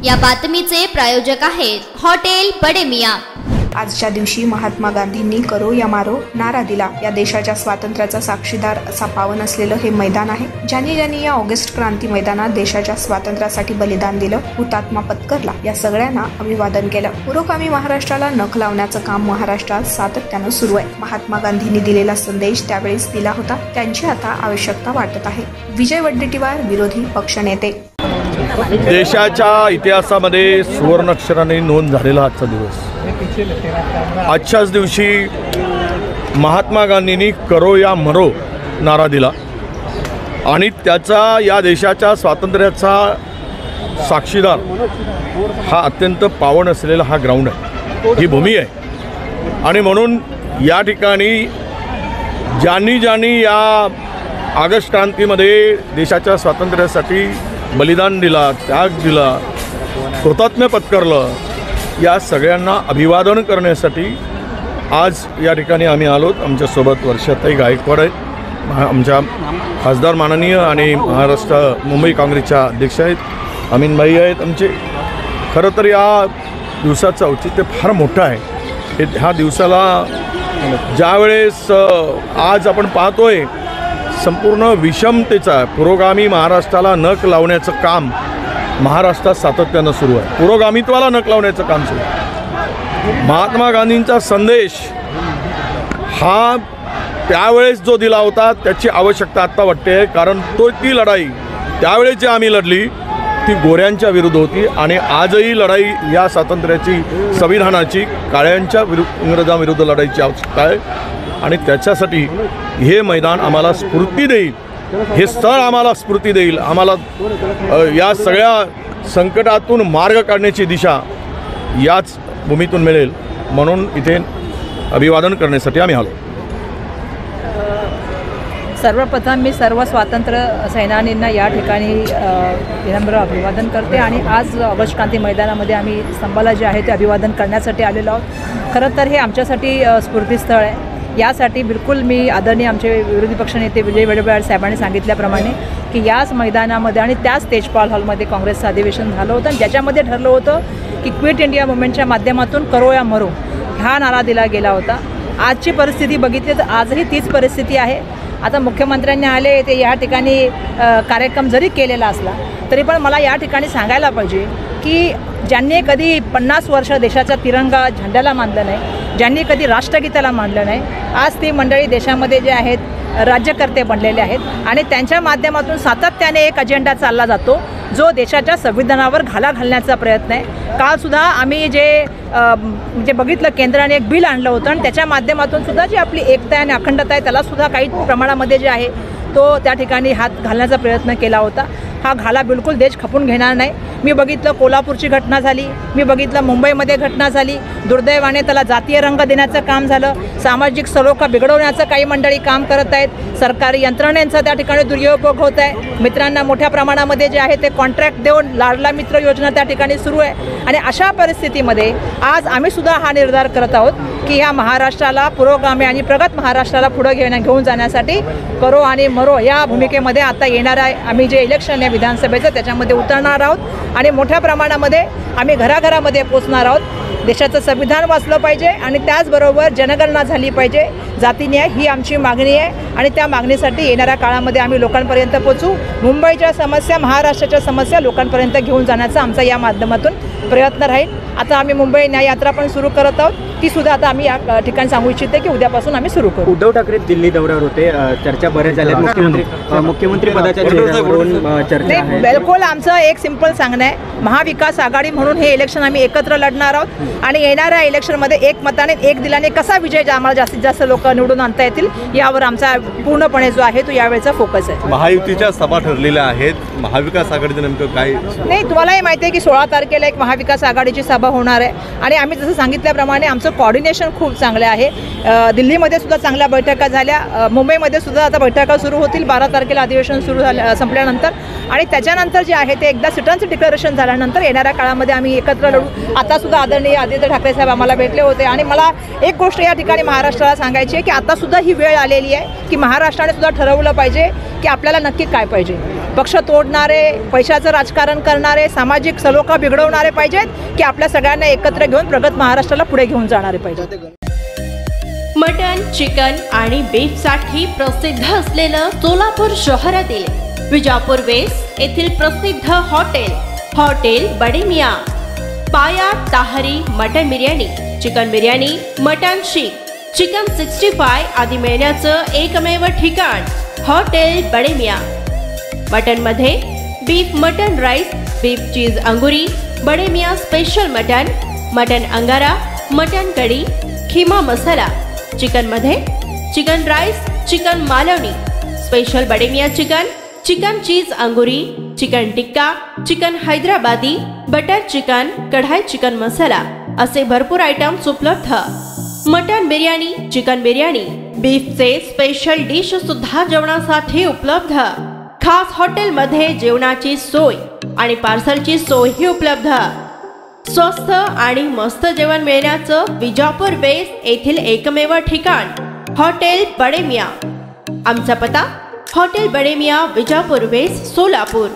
या बातमीचे प्रायोजक आहेत हॉटेल बडे मियां। आजच्या दिवशी महात्मा गांधींनी करो या मारो नारा दिला। या देशाच्या स्वातंत्र्याचा साक्षीदार असा पावन असलेलं हे मैदान आहे। ज्यांनी या ऑगस्ट क्रांती मैदानात देशाच्या स्वातंत्र्यासाठी बलिदान दिलं, हुतात्मा पत्करला, या सगळ्यांना अभिवादन केलं। पुरोगामी महाराष्ट्राला नख लावण्याचं काम महाराष्ट्रात सातत्यानं सुरू आहे। महात्मा गांधींनी दिलेला संदेश त्यावेळेस दिला होता, त्यांची आता आवश्यकता वाटत आहे। विजय वडेट्टीवार, विरोधी पक्षनेते। देशाच्या इतिहासामध्ये सुवर्णाक्षराने नोंद झालेला आजचा दिवस। आजच्याच दिवशी महात्मा गांधींनी करो या मरो नारा दिला आणि त्याचा या देशाच्या स्वातंत्र्याचा साक्षीदार हा अत्यंत पावन असलेला हा ग्राउंड आहे, ही भूमी आहे। आणि म्हणून या ठिकाणी ज्यांनी या ऑगस्ट क्रांतीमध्ये देशाच्या स्वातंत्र्यासाठी बलिदान दिला, त्याग दिला, हुतात्म्य पत्करलं, या सगळ्यांना अभिवादन करण्यासाठी आज या ठिकाणी आम्ही आलोत। आमच्यासोबत वर्षाताई गायकवाड आहेत, आमच्या खासदार माननीय आणि महाराष्ट्र मुंबई काँग्रेसच्या अध्यक्ष आहेत, अमीनभाई आहेत आमचे। खरं तर या दिवसाचं औचित्य फार मोठं आहे। ह्या दिवसाला ज्यावेळेस आज आपण पाहतोय संपूर्ण विषमतेचा पुरोगामी महाराष्ट्राला नख लावण्याचं काम महाराष्ट्रात सातत्यानं सुरू आहे। पुरोगामित्वाला नख लावण्याचं काम सुरू आहे। महात्मा गांधींचा संदेश हा त्यावेळेस जो दिला होता त्याची आवश्यकता आत्ता वाटते, कारण ती लढाई त्यावेळेस जी आम्ही लढली ती गोऱ्यांच्या विरुद्ध होती आणि आजही लढाई या स्वातंत्र्याची, संविधानाची, काळ्यांच्या इंग्रजांविरुद्ध लढाईची आवश्यकता आहे। आणि त्याच्यासाठी हे मैदान आम्हाला स्फूर्ती देईल, हे स्थळ आम्हाला स्फूर्ती देईल, आम्हाला या सगळ्या संकटातून मार्ग काढण्याची दिशा याच भूमीतून मिळेल, म्हणून इथे अभिवादन करण्यासाठी आम्ही आलो। सर्वप्रथम मी सर्व स्वातंत्र्य सैनानींना या ठिकाणी विनम्र अभिवादन करते आणि आज ऑगस्ट क्रांती मैदानामध्ये आम्ही स्तंभाला जे आहे ते अभिवादन करण्यासाठी आलेलो आहोत। खरं तर हे आमच्यासाठी स्फूर्तीस्थळ आहे। यासाठी बिलकुल मी आदरणीय आमचे विरोधी पक्षनेते विजय वडेट्टीवार साहेबांनी सांगितल्याप्रमाणे की याच मैदानामध्ये आणि त्याच तेजपाल हॉलमध्ये काँग्रेसचं अधिवेशन झालं होतं आणि ज्याच्यामध्ये ठरलं होतं की क्विट इंडिया मुवमेंटच्या माध्यमातून करो या मरो हा नारा दिला गेला होता। आजची परिस्थिती बघितली तर आजही तीच परिस्थिती आहे। आता मुख्यमंत्र्यांनी आले ते या ठिकाणी कार्यक्रम जरी केलेला असला तरी पण मला या ठिकाणी सांगायला पाहिजे की ज्यांनी कधी 50 वर्ष देशाचा तिरंगा झेंड्याला मानलं नाही, ज्यांनी कधी राष्ट्रगीताला मानलं नाही, आज ती मंडळी देशामध्ये जे आहेत राज्यकर्ते बनलेले आहेत आणि त्यांच्या माध्यमातून सातत्याने एक अजेंडा चालला जातो जो देशाच्या संविधानावर घाला घालण्याचा प्रयत्न आहे। कालसुद्धा आम्ही जे बघितलं केंद्राने एक बिल आणलं होतं आणि त्याच्या माध्यमातून सुद्धा जी आपली एकता आणि अखंडता आहे त्यालासुद्धा काही प्रमाणामध्ये जे आहे तो त्या ठिकाणी हात घालण्याचा प्रयत्न केला होता। हा घाला बिलकुल देश खपून घेणार नाही। मी बघितलं कोल्हापूरची घटना झाली, मी बघितलं मुंबईमध्ये घटना झाली, दुर्दैवाने त्याला जातीय रंग देण्याचं काम झालं, सामाजिक सलोखा बिघडवण्याचं काही मंडळी काम करत आहेत, सरकारी यंत्रणेचा त्या ठिकाणी दुरुपयोग होत आहे, मित्रांना मोठ्या प्रमाणामध्ये जे आहे ते कॉन्ट्रॅक्ट देऊन लाडला मित्र योजना त्या ठिकाणी सुरू आहे। आणि अशा परिस्थितीमध्ये आज आम्ही सुद्धा हा निर्धार करत आहोत की ह्या महाराष्ट्राला पुरोगामी आणि प्रगत महाराष्ट्राला पुढे घेऊन जाण्यासाठी करो आणि मरो या भूमिकेमध्ये आता येणारा आम्ही जे इलेक्शन आहे विधानसभेचं त्याच्यामध्ये उतरणार आहोत आणि मोठ्या प्रमाणामध्ये आम्ही घराघरामध्ये पोचणार आहोत। देशाचं संविधान वाचलं पाहिजे आणि त्याचबरोबर जनगणना झाली पाहिजे, जातीन्याय ही आमची मागणी आहे आणि त्या मागणीसाठी येणाऱ्या काळामध्ये आम्ही लोकांपर्यंत पोचू। मुंबईच्या समस्या, महाराष्ट्राच्या समस्या लोकांपर्यंत घेऊन जाण्याचा आमचा या माध्यमातून प्रयत्न राहील। आता आम्ही मुंबई न्याय यात्रा पण सुरू करत आहोत, ती सुद्धा आता आम्ही या ठिकाणी सांगू इच्छिते की उद्यापासून आम्ही सुरू करू। उद्धव ठाकरे दिल्ली दौऱ्यावर होते, चर्चा बऱ्याच झाल्या, मुख्यमंत्री पदाच्या चर्चा आहे। बिलकुल आमचं एक सिंपल सांगणं आहे, महाविकास आघाडी म्हणून हे इलेक्शन आम्ही एकत्र लढणार आहोत आणि येणाऱ्या इलेक्शनमध्ये एक मताने एक दिलाने कसा विजय आम्हाला जास्तीत जास्त लोक निवडून आणता येतील यावर आमचा पूर्णपणे जो आहे तो यावेळेचा फोकस आहे। महायुतीच्या सभा ठरलेल्या आहेत, महाविकास आघाडीचं नेमकं काय नाही तुम्हालाही माहिती आहे की 16 तारखेला एक महाविकास आघाडीची सभा होणार आहे आणि आम्ही जसं सांगितल्याप्रमाणे आमचं कोऑर्डिनेशन खूप चांगलं आहे। दिल्लीमध्ये सुद्धा चांगल्या बैठका झाल्या, मुंबईमध्ये सुद्धा आता बैठका सुरू होतील 12 तारखेला अधिवेशन सुरू संपल्यानंतर आणि त्याच्यानंतर जे आहे ते एकदा सीटांचं डिक्लेरेशन झाल्यानंतर येणाऱ्या काळामध्ये आम्ही एकत्र लढू। आता सुद्धा आदरणीय आदित्य ठाकरे साहेब आम्हाला भेटले होते आणि मला एक गोष्ट या ठिकाणी महाराष्ट्राला सांगायची आहे की आता सुद्धा ही वेळ आलेली आहे की महाराष्ट्राने सुद्धा ठरवलं पाहिजे की आपल्याला नक्की काय पाहिजे. पक्ष तोडणारे, पैशाचं राजकारण करणारे, सामाजिक सलोखा बिघडवणारे पाहिजेत की आपल्या सगळ्यांना एकत्र घेऊन प्रगत महाराष्ट्राला पुढे घेऊन जाणारे पाहिजेत. मटन, चिकन आणि बीफसाठी प्रसिद्ध असलेलं सोलापूर शहरातील विजापूर वेस्ट येथील प्रसिद्ध हॉटेल बडे मियाँ. पाया ताहरी mutton biryani, chicken biryani, mutton शीख, चिकन 65 आदी मिळण्याचं एकमेव ठिकाण हॉटेल बडे मियाँ. मटनमध्ये beef mutton rice, beef cheese अंगुरी, Bade Miyan special mutton, mutton अंगारा, मटन कढी, खिमा मसाला. चिकनमध्ये chicken rice, chicken Malvani, special Bade Miyan chicken, chicken cheese अंगुरी, chicken tikka, chicken Hyderabadi, butter chicken, kadai chicken masala असे भरपूर आयटम्स उपलब्ध. मटन बिर्याणी, चिकन बिर्याणी, बीफचे स्पेशल डिश सुद्धा जेवणासाठी उपलब्ध. खास हॉटेलमध्ये जेवणाची सोय आणि पार्सलची सोयही उपलब्ध. स्वस्त आणि मस्त जेवण मिळण्याचं विजापूर वेस्ट येथील एकमेव ठिकाण हॉटेल बडे मियाँ. आमचा पत्ता हॉटेल बडे मियाँ, विजापूर वेस्ट, सोलापूर.